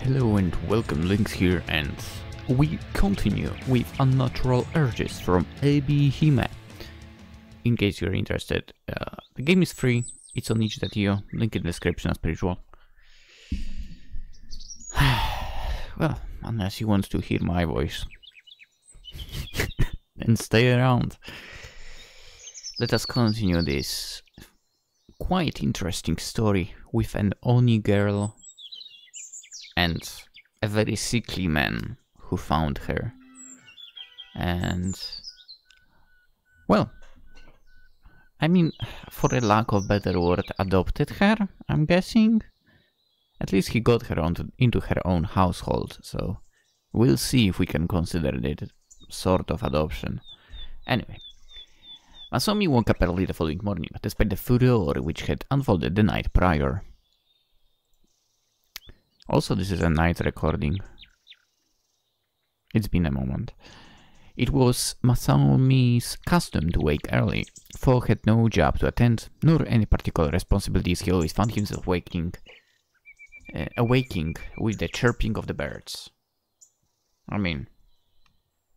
Hello and welcome, Lynx here, and we continue with Unnatural Urges from ebi-hime. In case you're interested, the game is free, it's on itch.io, link in the description as per usual. Well, unless you want to hear my voice, then stay around. Let us continue this quite interesting story with an Oni Girl and a very sickly man who found her. And, well, I mean, for a lack of better word, adopted her, I'm guessing? At least he got her into her own household, so we'll see if we can consider it sort of adoption. Anyway, Masaomi woke up early the following morning, despite the furor which had unfolded the night prior. Also, this is a night recording. It's been a moment. It was Masaomi's custom to wake early. Fo had no job to attend, nor any particular responsibilities. He always found himself awaking with the chirping of the birds. I mean,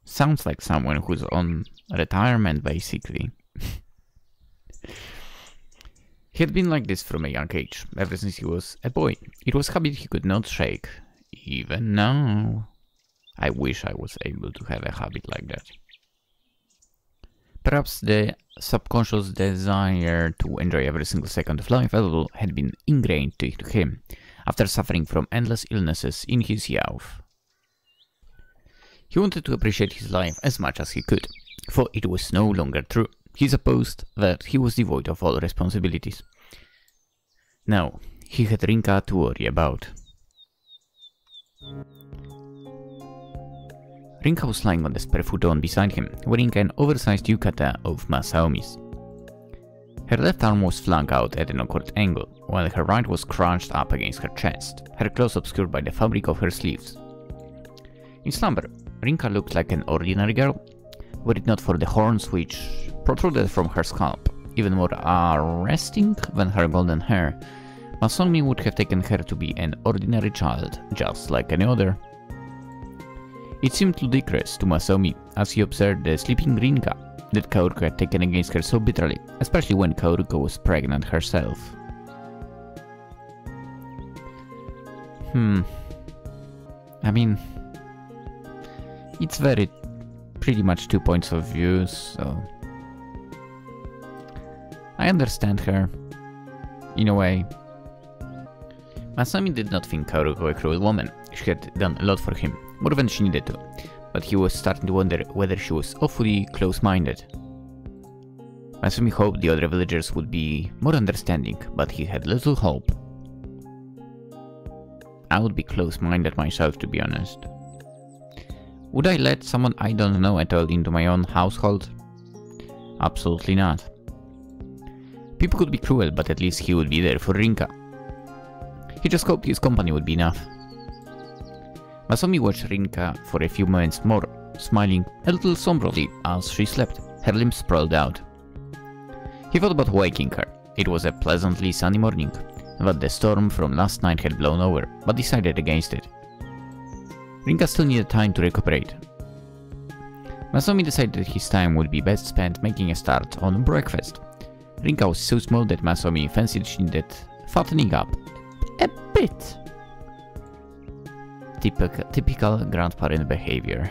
sounds like someone who's on retirement, basically. He had been like this from a young age, ever since he was a boy. It was a habit he could not shake, even now. I wish I was able to have a habit like that. Perhaps the subconscious desire to enjoy every single second of life available had been ingrained to him, after suffering from endless illnesses in his youth. He wanted to appreciate his life as much as he could, for it was no longer true. He supposed that he was devoid of all responsibilities. Now, he had Rinka to worry about. Rinka was lying on the spare futon beside him, wearing an oversized yukata of Masaomi's. Her left arm was flung out at an awkward angle, while her right was crunched up against her chest, her clothes obscured by the fabric of her sleeves. In slumber, Rinka looked like an ordinary girl, were it not for the horns which protruded from her scalp. Even more arresting than her golden hair, Masaomi would have taken her to be an ordinary child, just like any other. It seemed ludicrous to Masaomi as he observed the sleeping Rinka that Kaoruko had taken against her so bitterly, especially when Kaoruko was pregnant herself. I mean, it's pretty much 2 points of view, so I understand her, in a way. Masaomi did not think Kaoruko a cruel woman. She had done a lot for him, more than she needed to, but he was starting to wonder whether she was awfully close-minded. Masaomi hoped the other villagers would be more understanding, but he had little hope. I would be close-minded myself, to be honest. Would I let someone I don't know at all into my own household? Absolutely not. People could be cruel, but at least he would be there for Rinka. He just hoped his company would be enough. Masaomi watched Rinka for a few moments more, smiling a little somberly as she slept, her limbs sprawled out. He thought about waking her. It was a pleasantly sunny morning, but the storm from last night had blown over, but decided against it. Rinka still needed time to recuperate. Masaomi decided that his time would be best spent making a start on breakfast. Rinka was so small that Masaomi fancied she needed fattening up a bit. Typical grandparent behavior.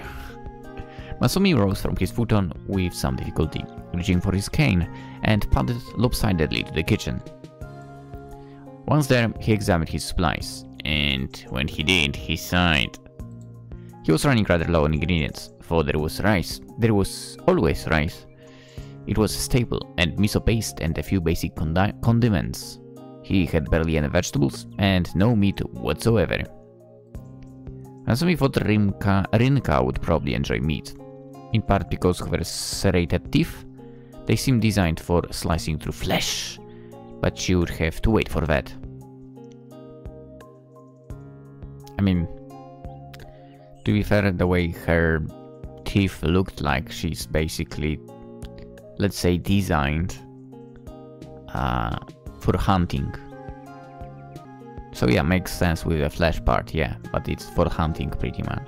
Masaomi rose from his futon with some difficulty, reaching for his cane, and padded lopsidedly to the kitchen. Once there, he examined his supplies, and when he did, he sighed. He was running rather low on ingredients, for there was rice. There was always rice. It was a staple, and miso paste and a few basic condiments. He had barely any vegetables, and no meat whatsoever. Masaomi thought Rinka would probably enjoy meat, in part because of her serrated teeth. They seemed designed for slicing through flesh, but she would have to wait for that. I mean, to be fair, the way her teeth looked like, she's basically, let's say, designed for hunting. So yeah, makes sense with the flesh part, yeah, but it's for hunting pretty much.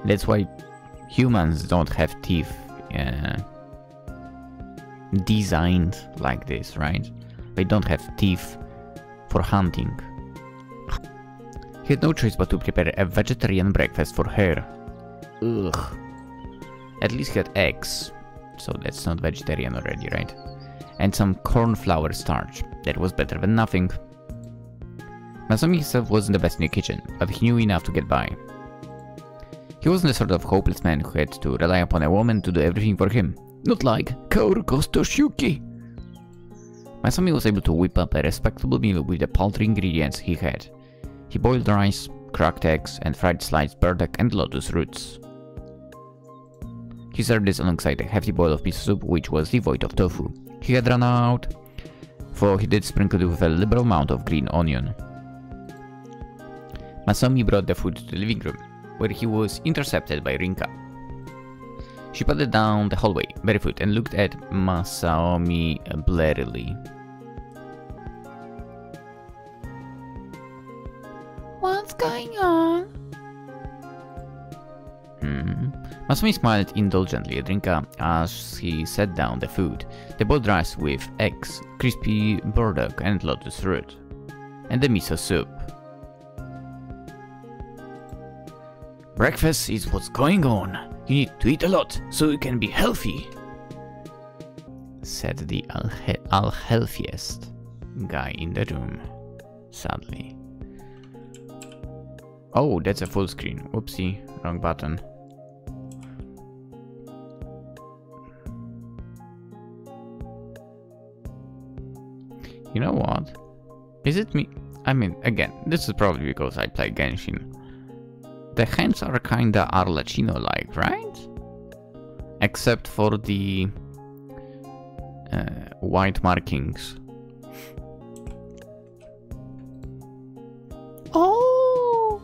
That's why humans don't have teeth designed like this, right? They don't have teeth for hunting. He had no choice but to prepare a vegetarian breakfast for her. Ugh. At least he had eggs, so that's not vegetarian already, right? And some corn flour starch. That was better than nothing. Masaomi himself wasn't the best in the kitchen, but he knew enough to get by. He wasn't the sort of hopeless man who had to rely upon a woman to do everything for him. Not like Kaoru Kostoshuki. Masaomi was able to whip up a respectable meal with the paltry ingredients he had. He boiled rice, cracked eggs, and fried sliced burdock and lotus roots. He served this alongside a hefty bowl of miso soup which was devoid of tofu. He had run out, for he did sprinkle it with a liberal amount of green onion. Masaomi brought the food to the living room, where he was intercepted by Rinka. She padded down the hallway, barefoot, and looked at Masaomi blearily. What's going on? Masaomi smiled indulgently at Rinka as he set down the food, the boiled rice with eggs, crispy burdock and lotus root, and the miso soup. Breakfast is what's going on. You need to eat a lot so you can be healthy, said the healthiest guy in the room, sadly. Oh, that's a full screen. Whoopsie, wrong button. You know what? Is it me? I mean, again, this is probably because I play Genshin. The hands are kinda Arlecchino-like, right? Except for the white markings. Oh!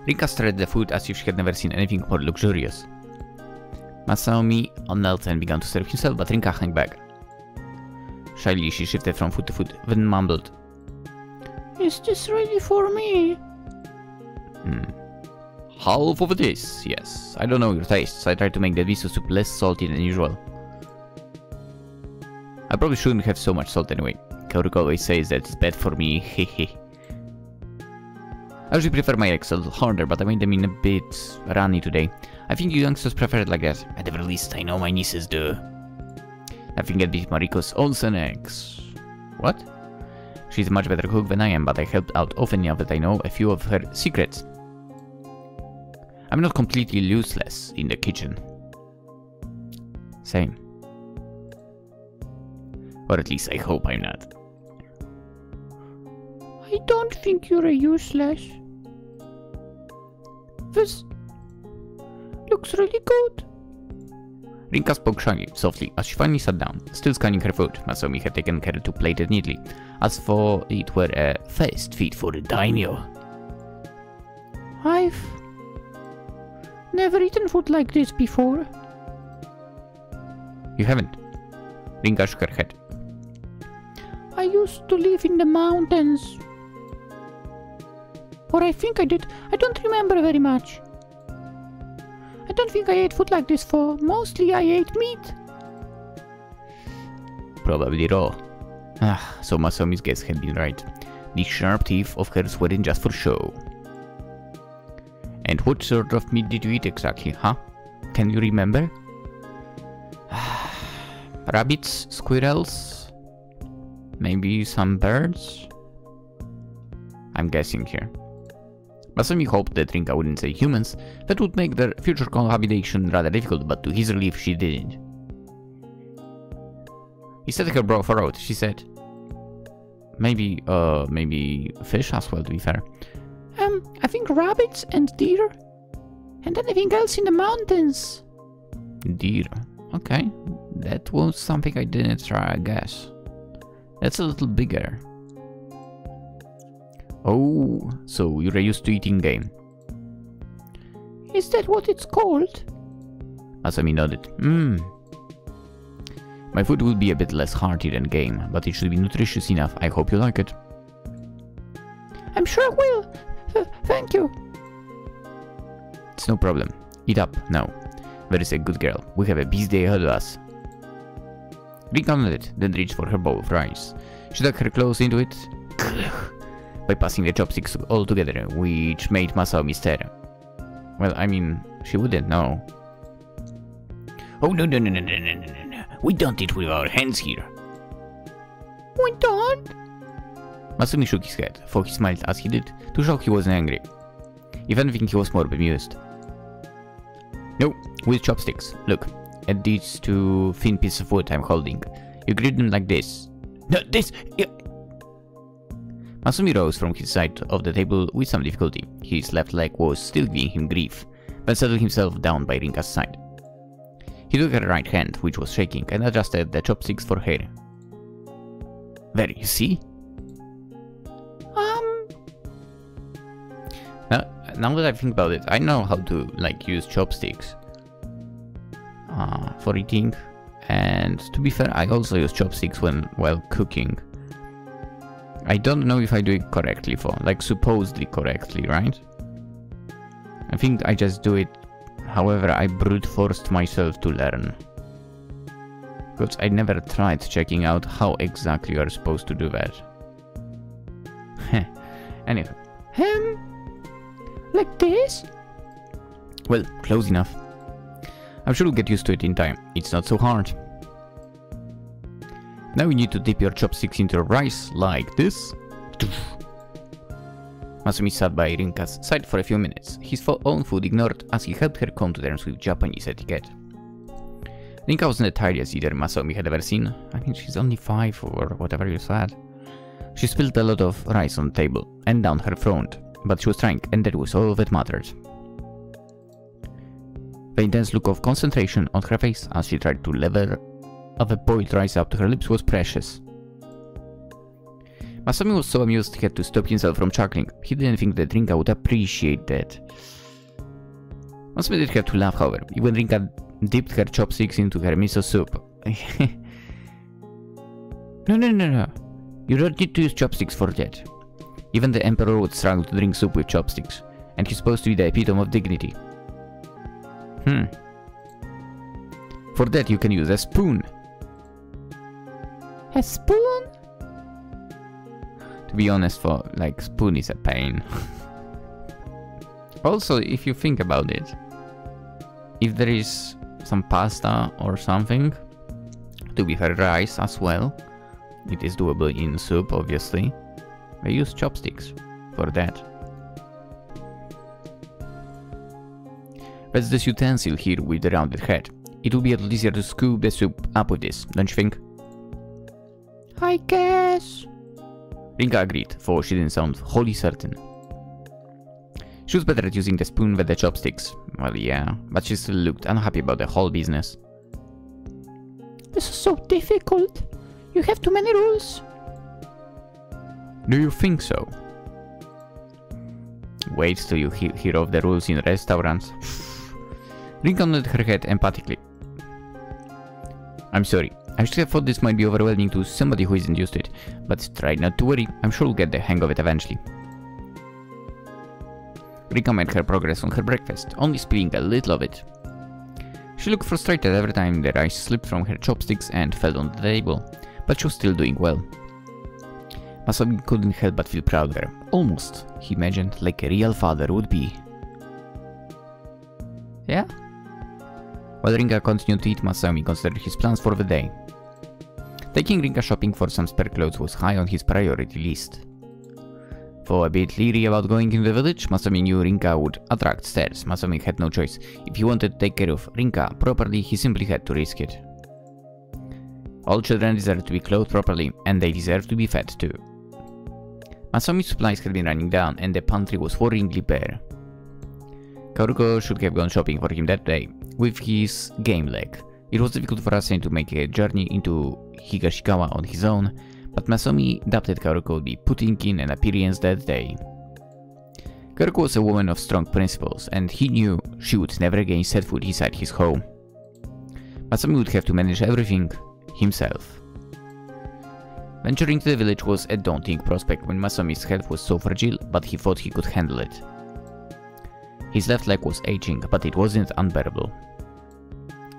Rinka stared at the food as if she had never seen anything more luxurious. Masaomi knelt and began to serve himself, but Rinka hung back. Shyly, she shifted from food to food, then mumbled, "Is this ready for me?" Half of this, yes. I don't know your tastes. I tried to make the miso soup less salty than usual. I probably shouldn't have so much salt anyway. Kaoru always says that it's bad for me, hehe. I usually prefer my eggs a little harder, but I made them in a bit runny today. I think you youngsters prefer it like that. At the very least, I know my nieces do. Nothing can beat Mariko's onsen eggs. What? She's a much better cook than I am, but I helped out often now that I know a few of her secrets. I'm not completely useless in the kitchen. Same. Or at least I hope I'm not. I don't think you're useless. This looks really good. Rinka spoke shyly, softly, as she finally sat down, still scanning her food. Masaomi had taken care to plate it neatly, as for it were a feast fit for a daimyo. I've never eaten food like this before. You haven't? Rinka shook her head. I used to live in the mountains. Or I think I did. I don't remember very much. I don't think I ate food like this for. Mostly I ate meat. Probably raw. So Masaomi's guess had been right. The sharp teeth of hers weren't just for show. And what sort of meat did you eat exactly, huh? Can you remember? Rabbits? Squirrels? Maybe some birds? I'm guessing here. Masaomi hoped that Rinka wouldn't say humans. That would make their future cohabitation rather difficult, but to his relief she didn't. He set her brow furrowed. She said, maybe fish as well, to be fair. I think rabbits and deer. And anything else in the mountains. Deer. Okay. That was something I didn't try, I guess. That's a little bigger. Oh, so you're used to eating game. Is that what it's called? Masaomi nodded. My food will be a bit less hearty than game, but it should be nutritious enough. I hope you like it. I'm sure I will. Thank you. It's no problem. Eat up, now. There is a good girl. We have a busy day ahead of us. Rinka nodded, then reached for her bowl of rice. She dug her clothes into it by passing the chopsticks all together, which made Masaomi stare. Well, I mean, she wouldn't know. Oh, no. We don't eat with our hands here. We don't? Masaomi shook his head, for he smiled as he did, to show he wasn't angry. If anything, he was more bemused. No, with chopsticks. Look, at these two thin pieces of wood I'm holding. You grip them like this. No, this... Masaomi rose from his side of the table with some difficulty. His left leg was still giving him grief, but settled himself down by Rinka's side. He took her right hand, which was shaking, and adjusted the chopsticks for her. There, you see? Now that I think about it, I know how to, like, use chopsticks for eating, and to be fair, I also use chopsticks while cooking. I don't know if I do it correctly supposedly correctly, right? I think I just do it, however, I brute forced myself to learn. Because I never tried checking out how exactly you are supposed to do that. Anyway. Like this? Well, close enough. I'm sure you'll get used to it in time. It's not so hard. Now you need to dip your chopsticks into your rice, like this. Masaomi sat by Rinka's side for a few minutes, his own food ignored as he helped her come to terms with Japanese etiquette. Rinka wasn't the tidiest eater Masaomi had ever seen. I mean, she's only 5 or whatever you said. She spilled a lot of rice on the table and down her throat, but she was trying, and that was all that mattered. The intense look of concentration on her face as she tried to lever the boiled rice up to her lips was precious. Masaomi was so amused he had to stop himself from chuckling. He didn't think that Rinka would appreciate that. Masaomi did have to laugh, however, when Rinka dipped her chopsticks into her miso soup. No. You don't need to use chopsticks for that. Even the Emperor would struggle to drink soup with chopsticks, and he's supposed to be the epitome of dignity. For that you can use a spoon. A spoon? To be honest, spoon is a pain. Also, if you think about it, if there is some pasta or something, to be fair, rice as well, it is doable in soup, obviously. I use chopsticks for that. That's this utensil here with the rounded head. It will be a little easier to scoop the soup up with this, don't you think? I guess. Rinka agreed, for she didn't sound wholly certain. She was better at using the spoon than the chopsticks. Well, yeah, but she still looked unhappy about the whole business. This is so difficult. You have too many rules. Do you think so? Wait till you hear of the rules in restaurants. Rinka nodded her head emphatically. I'm sorry. I should have thought this might be overwhelming to somebody who isn't used to it, but try not to worry. I'm sure we'll get the hang of it eventually. Rinka made her progress on her breakfast, only spilling a little of it. She looked frustrated every time the rice slipped from her chopsticks and fell on the table, but she was still doing well. Masaomi couldn't help but feel proud of her, almost, he imagined, like a real father would be. Yeah? While Rinka continued to eat, Masaomi considered his plans for the day. Taking Rinka shopping for some spare clothes was high on his priority list. Though a bit leery about going in the village, Masaomi knew Rinka would attract stares. Masaomi had no choice. If he wanted to take care of Rinka properly, he simply had to risk it. All children deserve to be clothed properly, and they deserve to be fed too. Masaomi's supplies had been running down, and the pantry was worryingly bare. Kaoruko should have gone shopping for him that day. With his game leg, it was difficult for Asane to make a journey into Higashikawa on his own, but Masaomi doubted Kaoruko would be putting in an appearance that day. Kaoruko was a woman of strong principles, and he knew she would never again set foot inside his home. Masaomi would have to manage everything himself. Venturing to the village was a daunting prospect when Masaomi's health was so fragile, but he thought he could handle it. His left leg was aging, but it wasn't unbearable.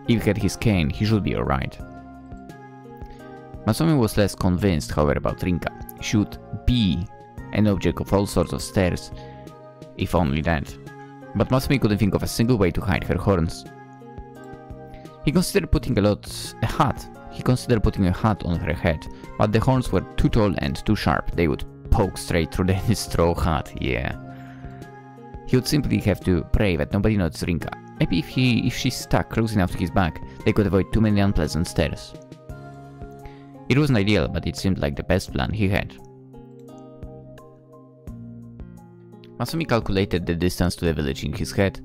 If he had his cane, he should be alright. Masaomi was less convinced, however, about Rinka. She would be an object of all sorts of stares, if only that. But Masaomi couldn't think of a single way to hide her horns. He considered putting a hat on her head, but the horns were too tall and too sharp. They would poke straight through the straw hat, yeah. He would simply have to pray that nobody noticed Rinka. Maybe if she stuck close enough to his back, they could avoid too many unpleasant stares. It wasn't ideal, but it seemed like the best plan he had. Masaomi calculated the distance to the village in his head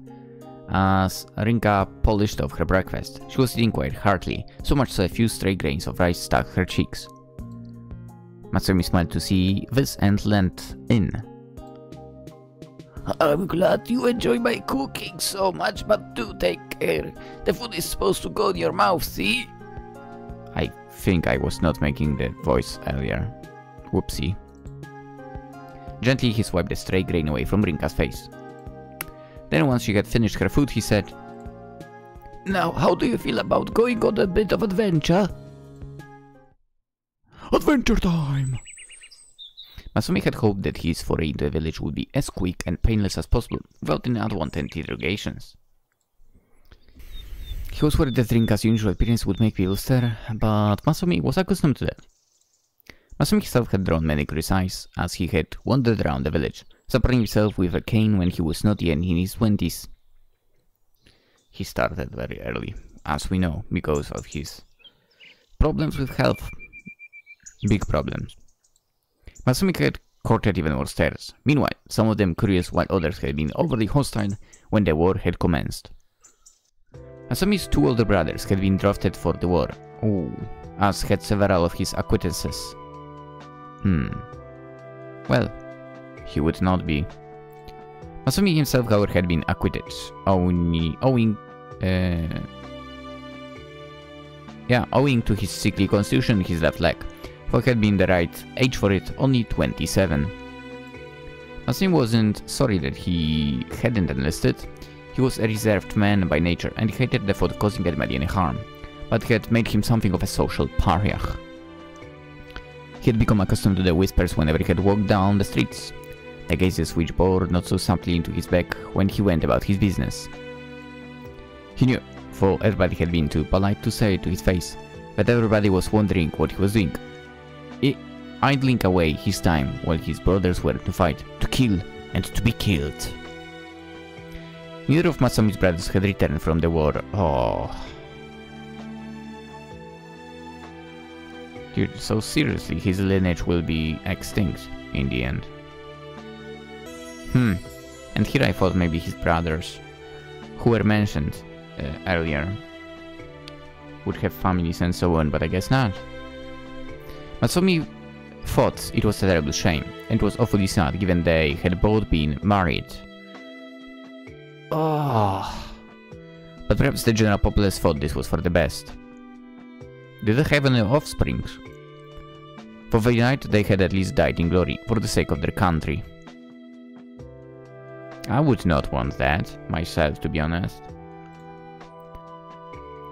as Rinka polished off her breakfast. She was eating quite heartily, so much so a few stray grains of rice stuck her cheeks. Masaomi smiled to see this and leant in. I'm glad you enjoy my cooking so much, but do take care. The food is supposed to go in your mouth, see? I think I was not making the voice earlier. Whoopsie. Gently he swiped a stray grain away from Rinka's face. Then once she had finished her food, he said, Now, how do you feel about going on a bit of adventure? Adventure time! Masaomi had hoped that his foray into the village would be as quick and painless as possible, without any unwanted interrogations. He was worried that Rinka's unusual appearance would make people stare, but Masaomi was accustomed to that. Masaomi himself had drawn many curious eyes, as he had wandered around the village, supporting himself with a cane when he was not yet in his 20s. He started very early, as we know, because of his problems with health. Big problems. Masaomi had courted even more stares, meanwhile, some of them curious while others had been overly hostile when the war had commenced. Masaomi's two older brothers had been drafted for the war, as had several of his acquaintances. Well, he would not be. Masaomi himself, however, had been acquitted, owing to his sickly constitution and his left leg, for had been the right age for it, only 27. Masaomi wasn't sorry that he hadn't enlisted. He was a reserved man by nature, and he hated the thought of causing anybody any harm, but had made him something of a social pariah. He had become accustomed to the whispers whenever he had walked down the streets, the gazes which bore not so subtly into his back when he went about his business. He knew, for everybody had been too polite to say it to his face, that everybody was wondering what he was doing, idling away his time while his brothers were to fight, to kill, and to be killed. Neither of Masaomi's brothers had returned from the war. Dude, so seriously, his lineage will be extinct in the end. And here I thought maybe his brothers, who were mentioned earlier, would have families and so on, but I guess not. Masaomi thought it was a terrible shame, and it was awfully sad given they had both been married. But perhaps the general populace thought this was for the best. Did they have any offspring? For the night they had at least died in glory, for the sake of their country. I would not want that, myself, to be honest.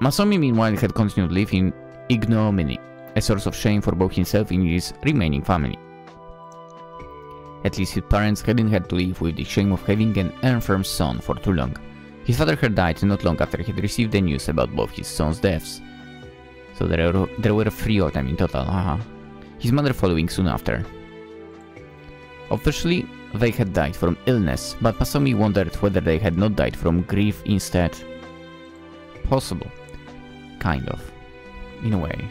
Masaomi meanwhile had continued to live in ignominy, a source of shame for both himself and his remaining family. At least his parents hadn't had to live with the shame of having an infirm son for too long. His father had died not long after he had received the news about both his sons' deaths. So there were 3 of them in total, His mother following soon after. Officially, they had died from illness, but Masaomi wondered whether they had not died from grief instead. Possible. Kind of. In a way.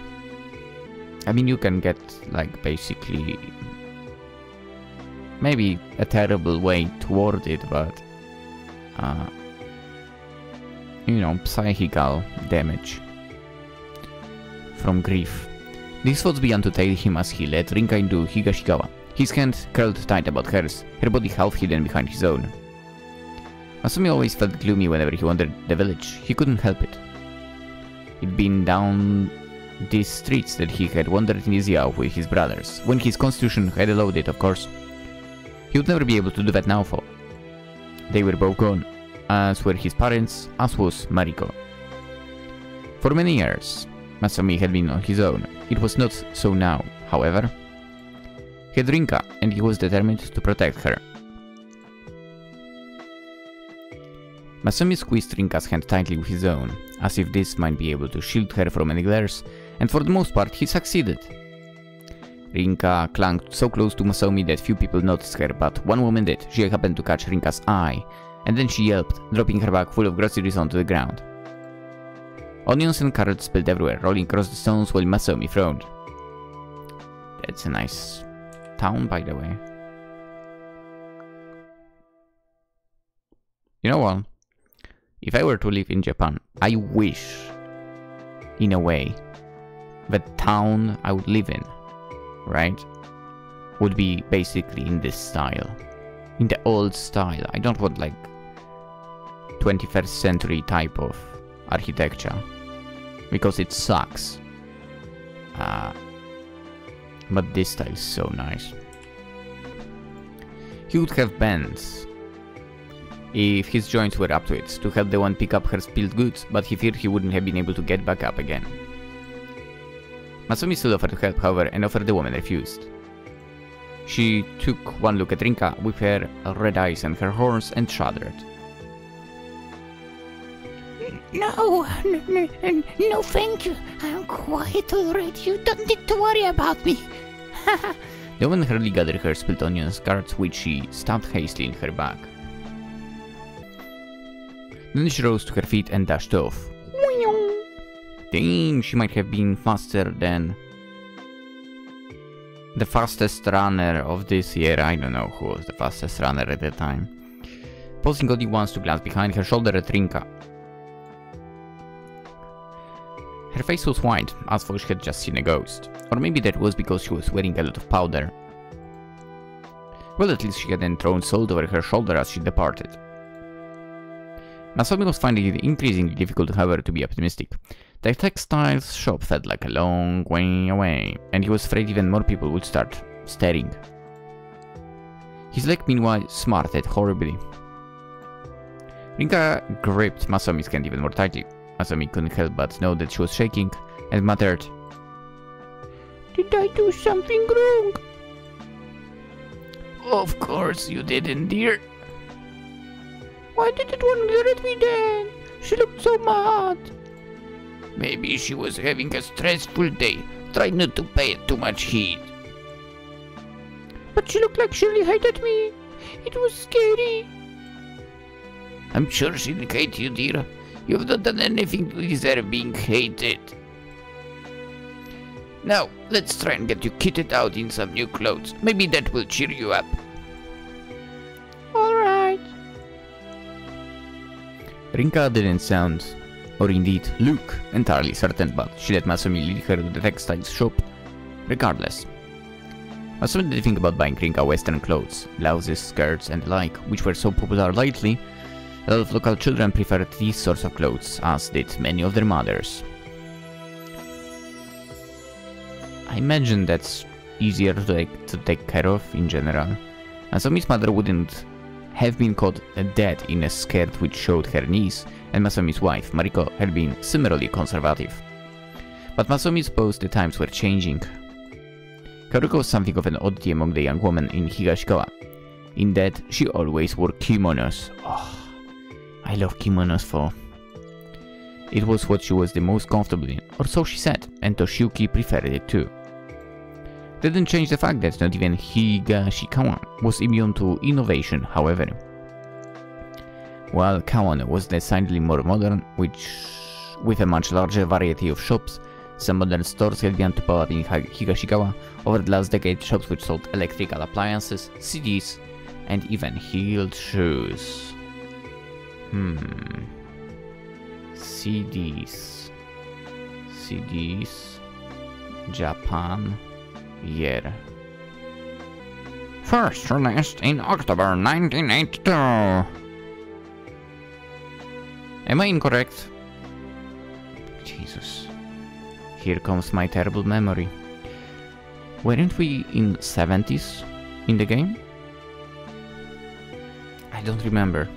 I mean, you can get, like, basically... maybe a terrible way toward it, but... you know, psychical damage from grief. These thoughts began to tail him as he led Rinka into Higashikawa, his hand curled tight about hers, her body half hidden behind his own. Masaomi always felt gloomy whenever he wandered the village. He couldn't help it. He'd been down these streets that he had wandered in his youth with his brothers, when his constitution had allowed it, of course. He would never be able to do that now, for they were both gone, as were his parents, as was Mariko. For many years, Masaomi had been on his own. It was not so now, however. He had Rinka, and he was determined to protect her. Masaomi squeezed Rinka's hand tightly with his own, as if this might be able to shield her from any glares, and for the most part he succeeded. Rinka clung so close to Masaomi that few people noticed her, but one woman did. She happened to catch Rinka's eye, and then she yelped, dropping her bag full of groceries onto the ground. Onions and carrots spilled everywhere, rolling across the stones while Masaomi frowned. That's a nice town, by the way. You know what? If I were to live in Japan, I wish, in a way, the town I would live in, right, would be basically in this style. In the old style. I don't want like 21st century type of architecture, because it sucks. But this style is so nice. He would have bends, if his joints were up to it, to help the one pick up her spilled goods, but he feared he wouldn't have been able to get back up again. Masaomi still offered to help, however, and offered the woman refused. She took one look at Rinka with her red eyes and her horns and shuddered. No, thank you. I'm quite alright. You don't need to worry about me. The woman hurriedly gathered her spilled onions, carrots, which she stuffed hastily in her bag. Then she rose to her feet and dashed off. Dang, she might have been faster than the fastest runner of this year. I don't know who was the fastest runner at the time. Pausing only once to glance behind her shoulder at Rinka. Her face was white, as though she had just seen a ghost. Or maybe that was because she was wearing a lot of powder. Well, at least she hadn't thrown salt over her shoulder as she departed. Masaomi was finding it increasingly difficult, however, to be optimistic. The textiles shop felt like a long way away, and he was afraid even more people would start staring. His leg, meanwhile, smarted horribly. Rinka gripped Masaomi's hand even more tightly. Masaomi couldn't help but know that she was shaking, and muttered, Did I do something wrong? Of course you didn't, dear. Why didn't one glare at me then? She looked so mad. Maybe she was having a stressful day. Try not to pay it too much heed. But she looked like she really hated me. It was scary. I'm sure she didn't hate you, dear. You've not done anything to deserve being hated. Now, let's try and get you kitted out in some new clothes. Maybe that will cheer you up. Alright. Rinka didn't sound, or indeed look, entirely certain, but she let Masaomi lead her to the textiles shop regardless. Masaomi didn't think about buying Rinka western clothes, blouses, skirts and the like, which were so popular lately. A lot of local children preferred these sorts of clothes, as did many of their mothers. I imagine that's easier to take care of in general. Masaomi's mother wouldn't have been caught dead in a skirt which showed her knees, and Masaomi's wife, Mariko, had been similarly conservative. But Masaomi supposed the times were changing. Haruka was something of an oddity among the young women in Higashikawa, in that she always wore kimonos. Oh, I love kimonos for... It was what she was the most comfortable in, or so she said, and Toshiyuki preferred it too. That didn't change the fact that not even Higashikawa was immune to innovation, however. While Kawan was decidedly more modern, with a much larger variety of shops, some modern stores had begun to pop up in Higashikawa. Over the last decade, shops which sold electrical appliances, CDs, and even heeled shoes. CDs, Japan, year. First released in October 1982. Am I incorrect? Jesus. here comes my terrible memory. Weren't we in 70s in the game? I don't remember.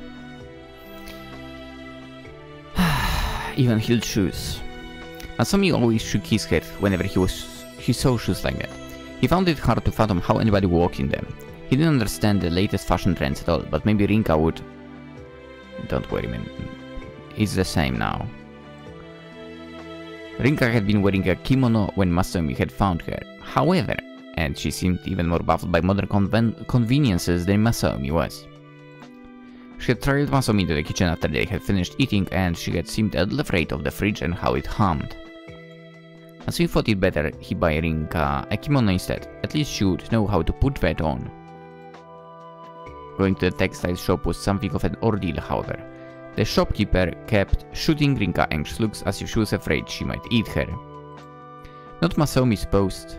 Even heeled shoes. Masaomi always shook his head whenever he saw shoes like that. He found it hard to fathom how anybody walked in them. He didn't understand the latest fashion trends at all, but maybe Rinka would. Don't worry, man. It's the same now. Rinka had been wearing a kimono when Masaomi had found her. However, and she seemed even more baffled by modern conveniences than Masaomi was. She had trailed Masaomi into the kitchen after they had finished eating, and she had seemed a little afraid of the fridge and how it hummed. Masaomi thought it better he buy Rinka a kimono instead. At least she would know how to put that on. Going to the textile shop was something of an ordeal, however. The shopkeeper kept shooting Rinka anxious looks as if she was afraid she might eat her. Not Masaomi supposed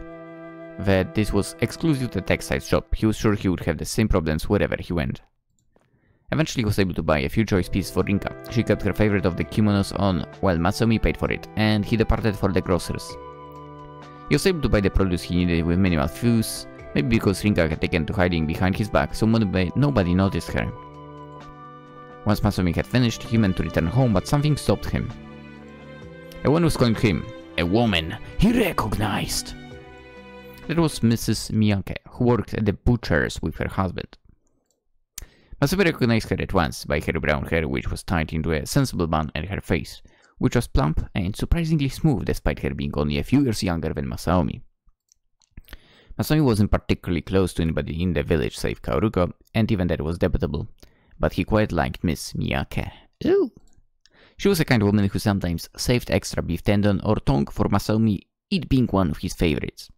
that this was exclusive to the textile shop. He was sure he would have the same problems wherever he went. Eventually he was able to buy a few choice pieces for Rinka. She kept her favorite of the kimonos on while Masaomi paid for it, and he departed for the grocers. He was able to buy the produce he needed with minimal fuss, maybe because Rinka had taken to hiding behind his back so nobody noticed her. Once Masaomi had finished, he meant to return home, but something stopped him. A woman was calling him. A woman he recognized. That was Mrs. Miyake, who worked at the butcher's with her husband. Masaomi recognized her at once by her brown hair, which was tied into a sensible bun, and her face, which was plump and surprisingly smooth despite her being only a few years younger than Masaomi. Masaomi wasn't particularly close to anybody in the village save Kaoruko, and even that was debatable, but he quite liked Miss Miyake. Ooh. She was a kind of woman who sometimes saved extra beef tendon or tongue for Masaomi, it being one of his favorites.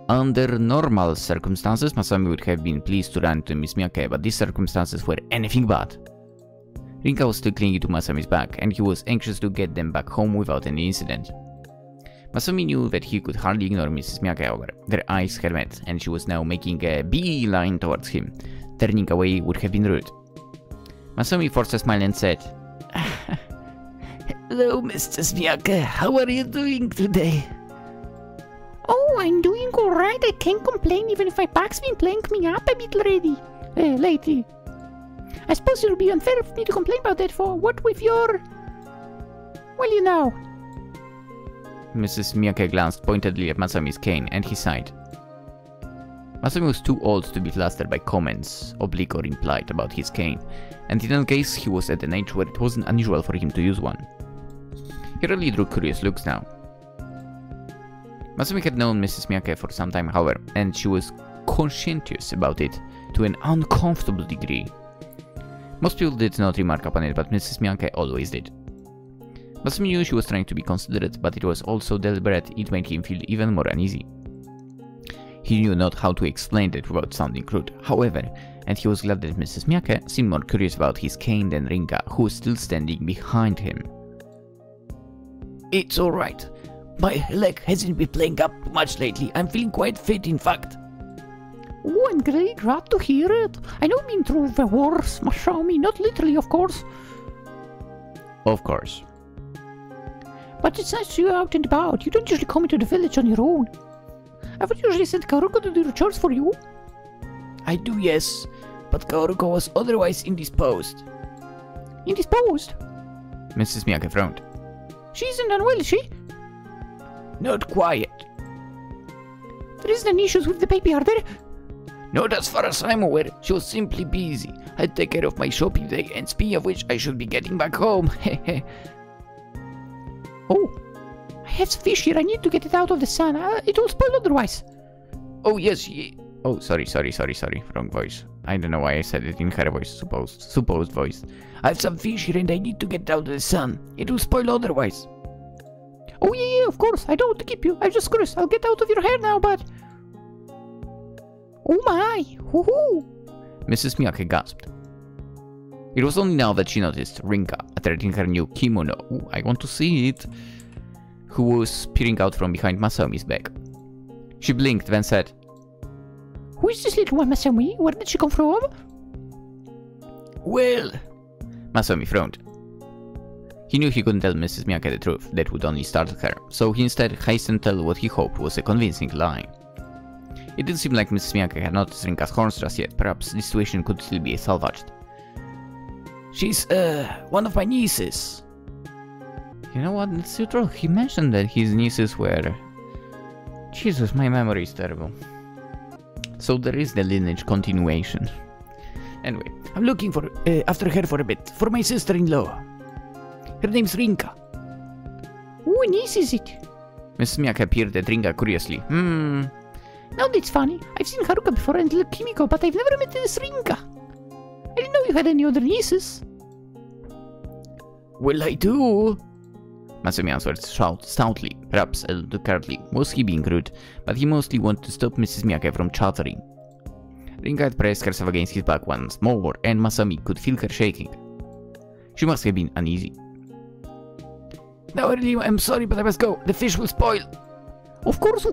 Under normal circumstances, Masaomi would have been pleased to run to Miss Miyake, but these circumstances were anything but. Rinka was still clinging to Masaomi's back, and he was anxious to get them back home without any incident. Masaomi knew that he could hardly ignore Mrs. Miyake, however. Their eyes had met, and she was now making a beeline towards him. Turning away would have been rude. Masaomi forced a smile and said, Hello, Mrs. Miyake. How are you doing today? Oh, I'm doing alright. I can't complain even if my back's been playing me up a bit lately. I suppose it would be unfair of me to complain about that for what with your... Well, you know. Mrs. Miyake glanced pointedly at Masaomi's cane, and he sighed. Masaomi was too old to be flustered by comments, oblique or implied, about his cane, and in any case he was at an age where it wasn't unusual for him to use one. He really drew curious looks now. Masaomi had known Mrs. Miyake for some time, however, and she was conscientious about it to an uncomfortable degree. Most people did not remark upon it, but Mrs. Miyake always did. Masaomi knew she was trying to be considerate, but it was also deliberate. It made him feel even more uneasy. He knew not how to explain that without sounding rude, however, and he was glad that Mrs. Miyake seemed more curious about his cane than Rinka, who was still standing behind him. It's alright. My leg hasn't been playing up much lately. I'm feeling quite fit, in fact. Oh, I'm glad to hear it. I know I've been through the worst, Masaomi, not literally, of course. Of course. But it's nice to see you out and about. You don't usually come into the village on your own. I would usually send Kaoruko to do the chores for you. I do, yes, but Kaoruko was otherwise indisposed. Indisposed? Mrs. Miyake frowned. She isn't unwell, is she? Not quiet. There isn't any issues with the baby, are there? Not as far as I'm aware. She was simply busy. I'd take care of my shopping day, and speaking of which, I should be getting back home. Oh, I have some fish here. I need to get it out of the sun. It will spoil otherwise. Oh, yes, Oh, sorry. Wrong voice. I don't know why I said it in her voice, supposed voice. I have some fish here and I need to get out of the sun. It will spoil otherwise. Oh, yeah, of course. I don't want to keep you. I'm just curious. I'll get out of your hair now, but... Oh my! Woohoo! Mrs. Miyake gasped. It was only now that she noticed Rinka, attending her new kimono. Ooh, I want to see it. Who was peering out from behind Masaomi's back. She blinked, then said, Who is this little one, Masaomi? Where did she come from? Well... Masaomi frowned. He knew he couldn't tell Mrs. Miyake the truth, that would only startle her, so he instead hastened to tell what he hoped was a convincing lie. It didn't seem like Mrs. Miyake had noticed Rinka's horns just yet, perhaps the situation could still be salvaged. She's, one of my nieces. You know what, it's true, he mentioned that his nieces were... Jesus, my memory is terrible. So there is the lineage continuation. Anyway, I'm looking for, after her for a bit, for my sister-in-law. Her name's Rinka. Who niece is it? Mrs. Miyake peered at Rinka curiously. Now that's funny. I've seen Haruka before and little Kimiko, but I've never met this Rinka. I didn't know you had any other nieces. Well, I do. Masaomi answered stoutly, perhaps a little curtly. Was he being rude? But he mostly wanted to stop Mrs. Miyake from chattering. Rinka had pressed herself against his back once more, and Masaomi could feel her shaking. She must have been uneasy. Now, really, I'm sorry, but I must go. The fish will spoil. Of course.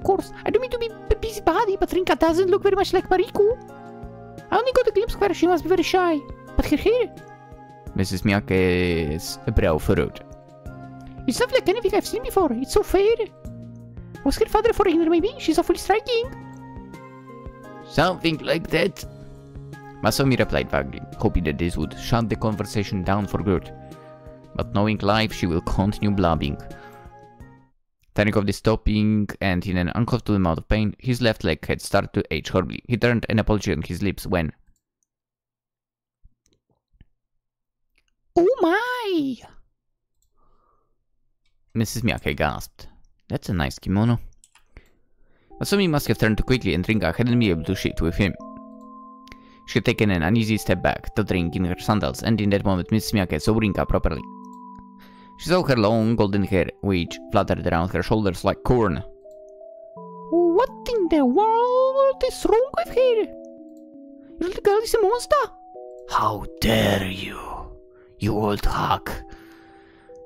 I don't mean to be a busybody, but Rinka doesn't look very much like Mariko. I only got a glimpse of her. She must be very shy. But her hair... Mrs. Miyake's brow furrowed. It's not like anything I've seen before. It's so fair. Was her father a foreigner, maybe? She's awfully striking. Something like that. Masaomi replied vaguely, hoping that this would shut the conversation down for good. But knowing life, she will continue blabbing. Tiring of the stopping and in an uncomfortable amount of pain, his left leg had started to ache horribly. He turned an apology on his lips when... Oh my! Mrs. Miyake gasped. That's a nice kimono. Masaomi must have turned too quickly and Rinka hadn't been able to shift with him. She had taken an uneasy step back, tottering in her sandals, and in that moment Mrs. Miyake saw Rinka properly. She saw her long golden hair, which fluttered around her shoulders like corn. What in the world is wrong with her? Your little girl is a monster! How dare you, you old hawk!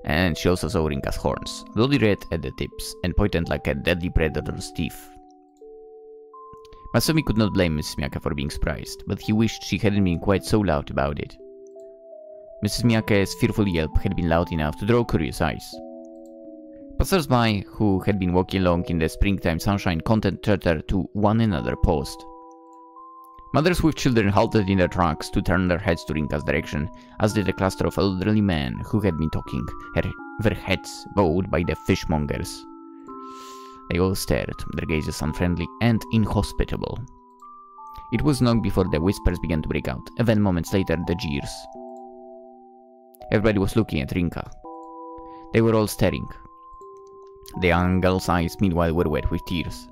And she also saw Rinka's horns, bloody red at the tips, and pointed like a deadly predator's teeth. Masaomi could not blame Mrs. Miyake for being surprised, but he wished she hadn't been quite so loud about it. Mrs. Miyake's fearful yelp had been loud enough to draw curious eyes. Passers-by, who had been walking along in the springtime sunshine, content chatter to one another paused. Mothers with children halted in their tracks to turn their heads to Rinka's direction, as did a cluster of elderly men who had been talking, their heads bowed by the fishmongers. They all stared, their gazes unfriendly and inhospitable. It was long before the whispers began to break out, and then moments later the jeers. Everybody was looking at Rinka. They were all staring. The young girl's eyes meanwhile were wet with tears.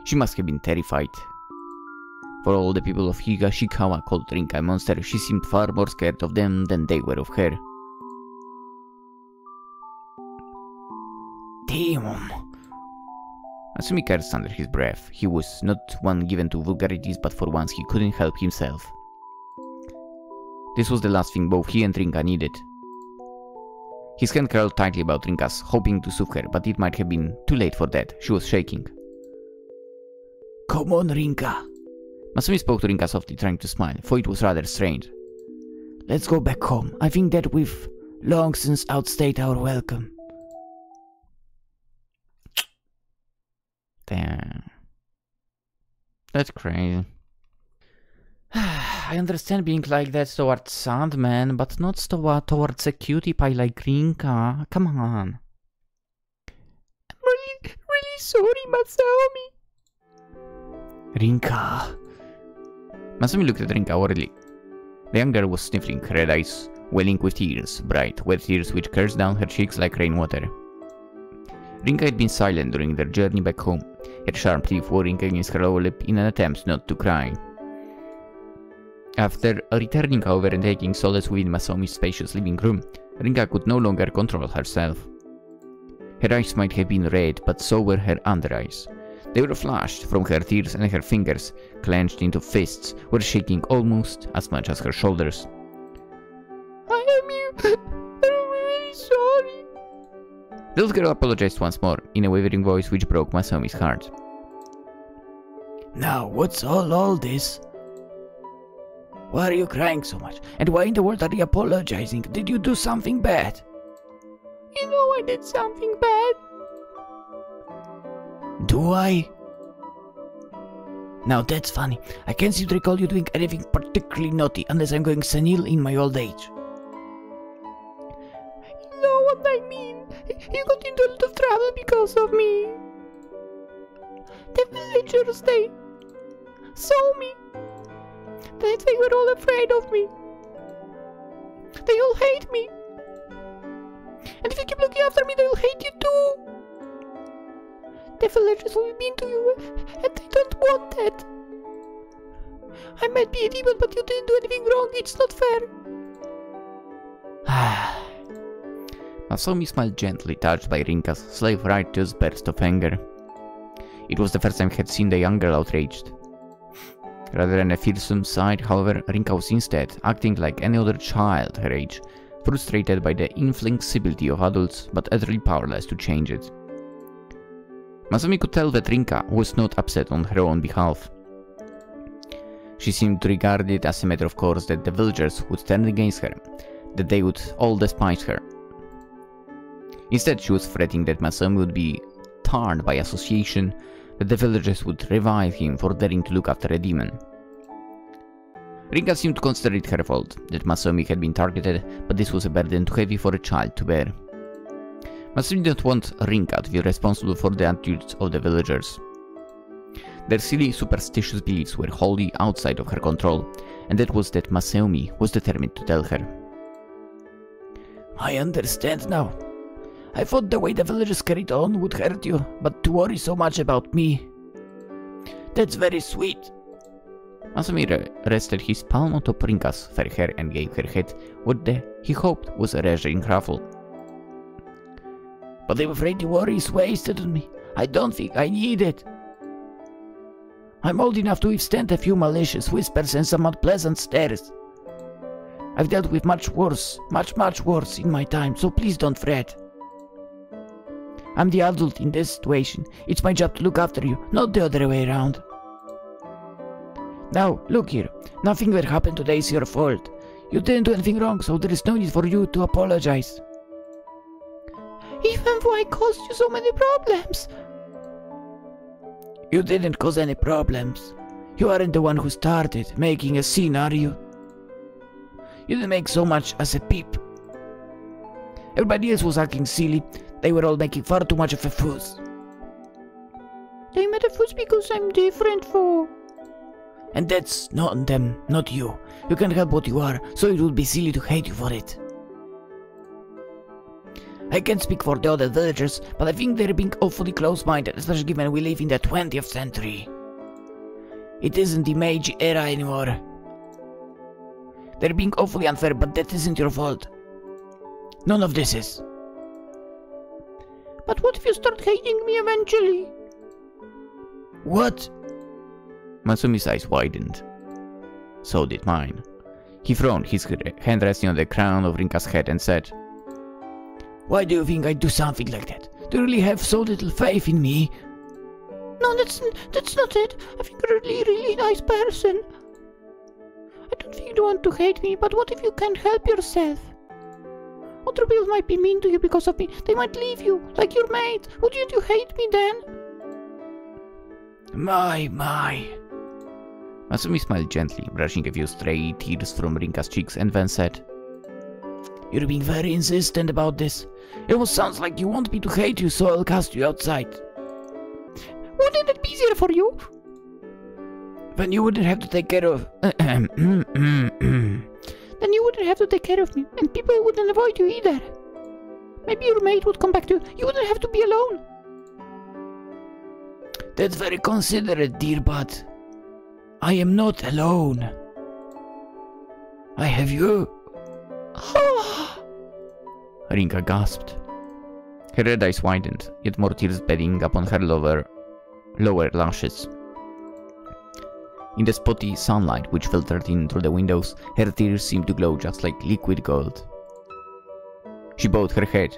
She must have been terrified. For all the people of Higashikawa called Rinka a monster, she seemed far more scared of them than they were of her. Damn! Masaomi cursed under his breath. He was not one given to vulgarities, but for once he couldn't help himself. This was the last thing both he and Rinka needed. His hand curled tightly about Rinka's, hoping to soothe her, but it might have been too late for that. She was shaking. Come on, Rinka. Masaomi spoke to Rinka softly, trying to smile, for it was rather strange. Let's go back home. I think that we've long since outstayed our welcome. Damn. That's crazy. I understand being like that towards Sandman, but not towards a cutie pie like Rinka. Come on. I'm really sorry, Masaomi. Rinka. Masaomi looked at Rinka worriedly. The young girl was sniffling, red eyes welling with tears, bright, wet tears which coursed down her cheeks like rainwater. Rinka had been silent during their journey back home, her sharp teeth working against her lower lip in an attempt not to cry. After returning over and taking solace within Masaomi's spacious living room, Rinka could no longer control herself. Her eyes might have been red, but so were her under eyes. They were flushed from her tears, and her fingers, clenched into fists, were shaking almost as much as her shoulders. I'm really sorry. The little girl apologized once more, in a wavering voice which broke Masaomi's heart. Now, what's all this? Why are you crying so much? And why in the world are you apologizing? Did you do something bad? You know I did something bad. Do I? Now that's funny. I can't seem to recall you doing anything particularly naughty unless I'm going senile in my old age. You know what I mean. You got into a lot of trouble because of me. The villagers, they saw me. They were all afraid of me. They all hate me. And if you keep looking after me, they will hate you too. The villagers will be mean to you, and I don't want that. I might be a demon, but you didn't do anything wrong. It's not fair. Masaomi smiled gently, touched by Rinka's slave-righteous burst of anger. It was the first time he had seen the young girl outraged. Rather than a fearsome sight, however, Rinka was instead acting like any other child her age, frustrated by the inflexibility of adults, but utterly powerless to change it. Masaomi could tell that Rinka was not upset on her own behalf. She seemed to regard it as a matter of course that the villagers would turn against her, that they would all despise her. Instead, she was fretting that Masaomi would be tarred by association, that the villagers would revile him for daring to look after a demon. Rinka seemed to consider it her fault that Masaomi had been targeted, but this was a burden too heavy for a child to bear. Masaomi didn't want Rinka to be responsible for the attitudes of the villagers. Their silly, superstitious beliefs were wholly outside of her control, and that was that Masaomi was determined to tell her. I understand now. I thought the way the villagers carried on would hurt you, but to worry so much about me. That's very sweet. Masaomi rested his palm on top Rinka's fair hair and gave her head what he hoped was a reassuring ruffle. But I'm afraid the worry is wasted on me. I don't think I need it. I'm old enough to withstand a few malicious whispers and some unpleasant stares. I've dealt with much worse, much worse in my time, so please don't fret. I'm the adult in this situation. It's my job to look after you, not the other way around. Now, look here. Nothing that happened today is your fault. You didn't do anything wrong, so there is no need for you to apologize. Even though I caused you so many problems. You didn't cause any problems. You aren't the one who started making a scene, are you? You didn't make so much as a peep. Everybody else was acting silly. They were all making far too much of a fuss. They made a fuss because I'm different, for. And that's not them, not you. You can't help what you are, so it would be silly to hate you for it. I can't speak for the other villagers, but I think they're being awfully close-minded, especially given we live in the 20th century. It isn't the Meiji era anymore. They're being awfully unfair, but that isn't your fault. None of this is. But what if you start hating me eventually? What? Masaomi's eyes widened. So did mine. He frowned, his hand resting on the crown of Rinka's head, and said, Why do you think I'd do something like that? Do you really have so little faith in me? No, that's not it. I think you're a really nice person. I don't think you want to hate me, but what if you can't help yourself? Other people might be mean to you because of me. They might leave you, like your mate. Wouldn't you hate me then? My. Masaomi smiled gently, brushing a few stray tears from Rinka's cheeks, and then said, You're being very insistent about this. It almost sounds like you want me to hate you, so I'll cast you outside. Wouldn't it be easier for you? Then you wouldn't have to take care of... Then you wouldn't have to take care of me, and people wouldn't avoid you either. Maybe your mate would come back to you. You wouldn't have to be alone. That's very considerate, dear bud. I am not alone. I have you. Rinka gasped. Her red eyes widened, yet more tears bedding upon her lower lashes. In the spotty sunlight which filtered in through the windows, her tears seemed to glow just like liquid gold. She bowed her head,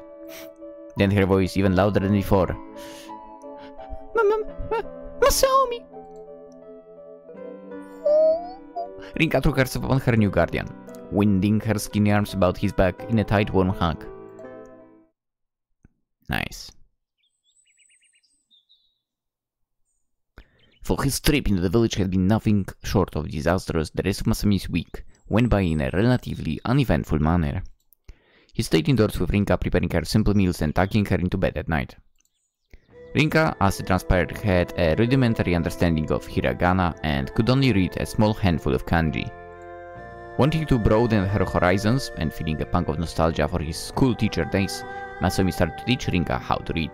then her voice even louder than before. Masaomi! Rinka threw herself upon her new guardian, winding her skinny arms about his back in a tight warm hug. Nice. For his trip into the village had been nothing short of disastrous, the rest of Masaomi's week went by in a relatively uneventful manner. He stayed indoors with Rinka, preparing her simple meals and tucking her into bed at night. Rinka, as it transpired, had a rudimentary understanding of hiragana and could only read a small handful of kanji. Wanting to broaden her horizons and feeling a pang of nostalgia for his school teacher days, Masaomi started to teach Rinka how to read.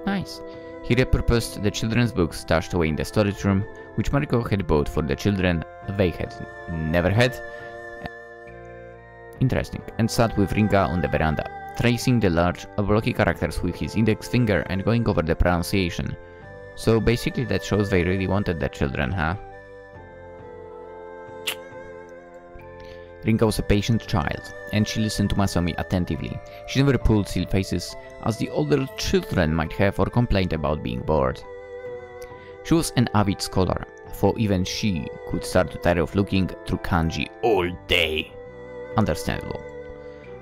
Nice. He repurposed the children's books stashed away in the storage room, which Mariko had bought for the children they had never had. Interesting. And sat with Rinka on the veranda, tracing the large, blocky characters with his index finger and going over the pronunciation. So basically that shows they really wanted the children, huh? Rinka was a patient child, and she listened to Masaomi attentively. She never pulled silly faces, as the older children might have, or complained about being bored. She was an avid scholar, for even she could start to tire of looking through kanji all day. Understandable.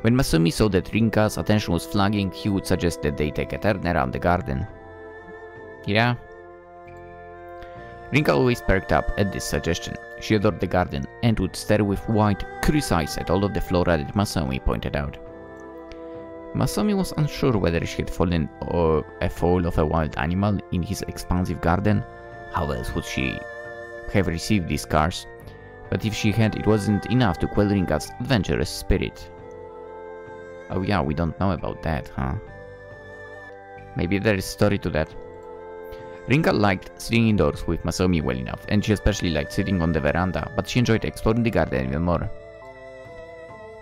When Masaomi saw that Rinka's attention was flagging, he would suggest that they take a turn around the garden. Yeah? Rinka always perked up at this suggestion. She adored the garden and would stare with wide, curious eyes at all of the flora that Masaomi pointed out. Masaomi was unsure whether she had fallen a foal of a wild animal in his expansive garden. How else would she have received these scars? But if she had, it wasn't enough to quell Rinka's adventurous spirit. Oh yeah, we don't know about that, huh? Maybe there is a story to that. Rinka liked sitting indoors with Masaomi well enough, and she especially liked sitting on the veranda, but she enjoyed exploring the garden even more.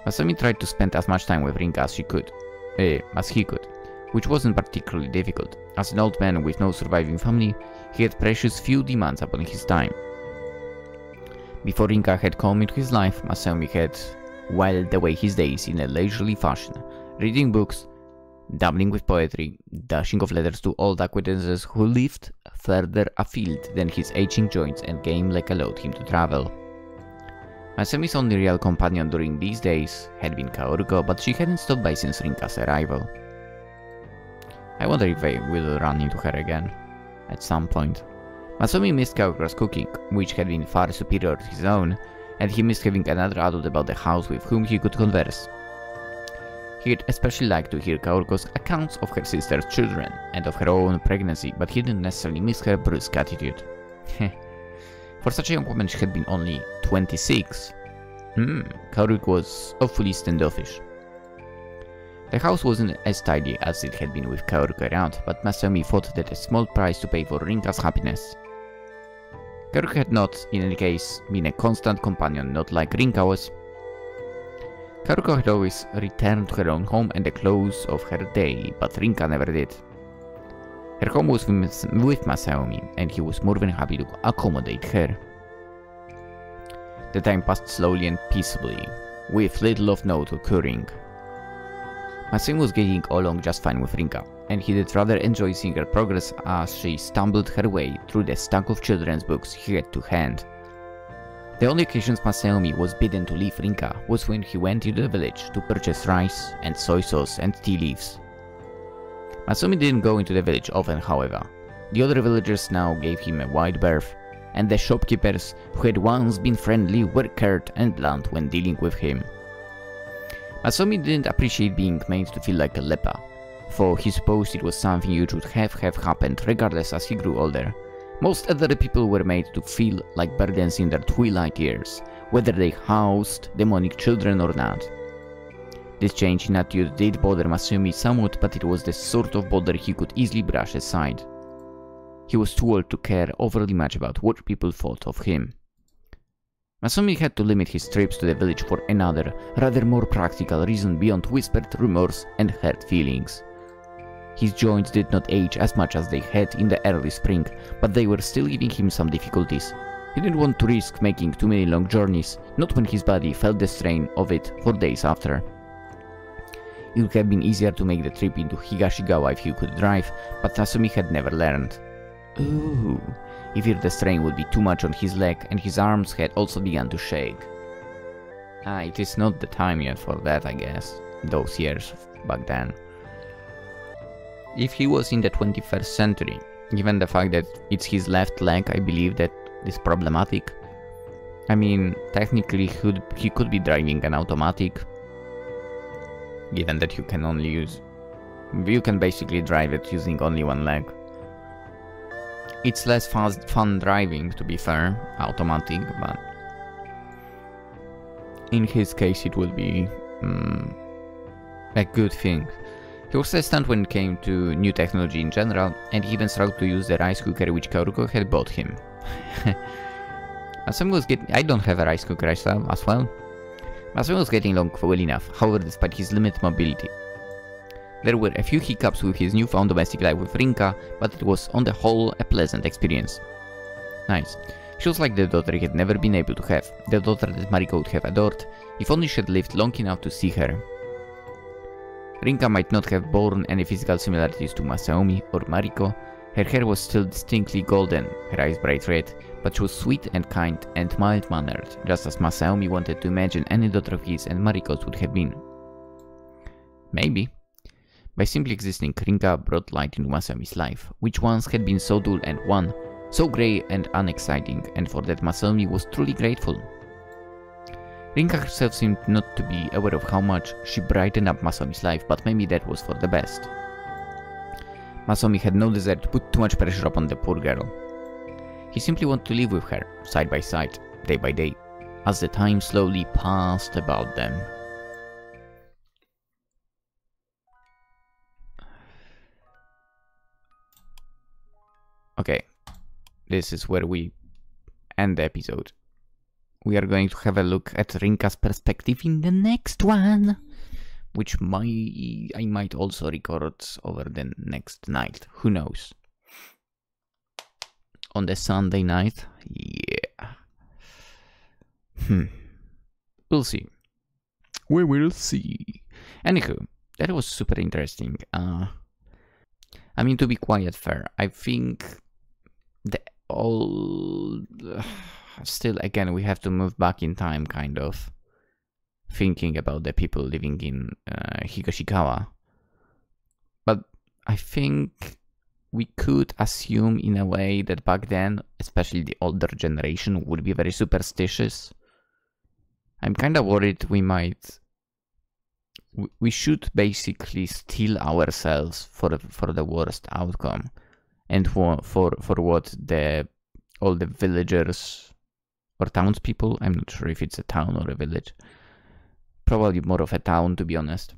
Masaomi tried to spend as much time with Rinka as he could, which wasn't particularly difficult. As an old man with no surviving family, he had precious few demands upon his time. Before Rinka had come into his life, Masaomi had whiled away his days in a leisurely fashion, reading books, dabbling with poetry, dashing off letters to old acquaintances who lived further afield than his aching joints and game like allowed him to travel. Masaomi's only real companion during these days had been Kaoruko, but she hadn't stopped by since Rinka's arrival. I wonder if I will run into her again, at some point. Masaomi missed Kaoruko's cooking, which had been far superior to his own, and he missed having another adult about the house with whom he could converse. He'd especially like to hear Kaoruko's accounts of her sister's children and of her own pregnancy, but he didn't necessarily miss her brusque attitude. For such a young woman, she had been only 26. Kaoruko was awfully standoffish. The house wasn't as tidy as it had been with Kaoruko around, but Masaomi thought that a small price to pay for Rinka's happiness. Kaoruko had not, in any case, been a constant companion, not like Rinka was. Kaoruko had always returned to her own home at the close of her day, but Rinka never did. Her home was with Masaomi, and he was more than happy to accommodate her. The time passed slowly and peaceably, with little of note occurring. Masaomi was getting along just fine with Rinka, and he did rather enjoy seeing her progress as she stumbled her way through the stack of children's books he had to hand. The only occasions Masaomi was bidden to leave Rinka was when he went into the village to purchase rice and soy sauce and tea leaves. Masaomi didn't go into the village often, however. The other villagers now gave him a wide berth, and the shopkeepers who had once been friendly were curt and blunt when dealing with him. Masaomi didn't appreciate being made to feel like a leper, for he supposed it was something you should have happened regardless as he grew older. Most other people were made to feel like burdens in their twilight years, whether they housed demonic children or not. This change in attitude did bother Masaomi somewhat, but it was the sort of bother he could easily brush aside. He was too old to care overly much about what people thought of him. Masaomi had to limit his trips to the village for another, rather more practical reason beyond whispered rumors and hurt feelings. His joints did not age as much as they had in the early spring, but they were still giving him some difficulties. He didn't want to risk making too many long journeys, not when his body felt the strain of it for days after. It would have been easier to make the trip into Higashikawa if he could drive, but Masaomi had never learned. Ooh, he feared the strain would be too much on his leg, and his arms had also begun to shake. It is not the time yet for that, I guess. Those years back then. if he was in the 21st century, given the fact that it's his left leg, I believe that is problematic. I mean, technically he could be driving an automatic, given that you can basically drive it using only one leg. It's less fun driving, to be fair, automatic, but in his case it will be a good thing. He was hesitant when it came to new technology in general, and he even struggled to use the rice cooker which Mariko had bought him. Masaomi was getting... I don't have a rice cooker as well. Masaomi was getting along well enough, however, despite his limited mobility. There were a few hiccups with his newfound domestic life with Rinka, but it was on the whole a pleasant experience. Nice. She was like the daughter he had never been able to have, the daughter that Mariko would have adored, if only she had lived long enough to see her. Rinka might not have borne any physical similarities to Masaomi or Mariko. Her hair was still distinctly golden, her eyes bright red, but she was sweet and kind and mild-mannered, just as Masaomi wanted to imagine any daughter of his and Mariko's would have been. Maybe. By simply existing, Rinka brought light into Masaomi's life, which once had been so dull and wan, so grey and unexciting, and for that Masaomi was truly grateful. Rinka herself seemed not to be aware of how much she brightened up Masaomi's life, but maybe that was for the best. Masaomi had no desire to put too much pressure upon the poor girl. He simply wanted to live with her, side by side, day by day, as the time slowly passed about them. Okay, this is where we end the episode. We are going to have a look at Rinka's perspective in the next one, which I might also record over the next night. Who knows? On the Sunday night? Yeah. We'll see. We will see. Anywho, that was super interesting. I mean, to be quite fair, I think still, again, we have to move back in time, kind of thinking about the people living in Higashikawa. But I think we could assume in a way that back then, especially the older generation, would be very superstitious. I'm kind of worried we should basically steel ourselves for the worst outcome, and for what all the villagers or townspeople, I'm not sure if it's a town or a village, probably more of a town, to be honest.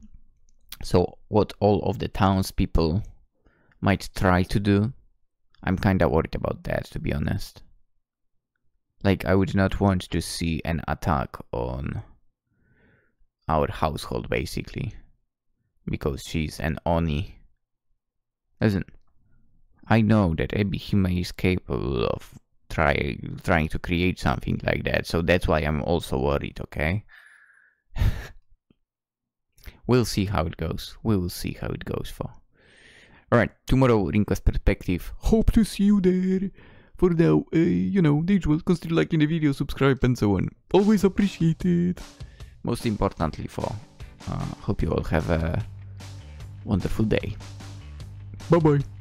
So what all of the townspeople might try to do, I'm kind of worried about that, to be honest. Like, I would not want to see an attack on our household, basically, because she's an Oni. Listen, I know that ebi-hime is capable of trying to create something like that, so that's why I'm also worried, okay? We'll see how it goes. We will see how it goes for. Alright, tomorrow, Rinka's perspective. Hope to see you there. For now, you know, the usual, consider liking the video, subscribe, and so on. Always appreciated. Most importantly, hope you all have a wonderful day. Bye bye.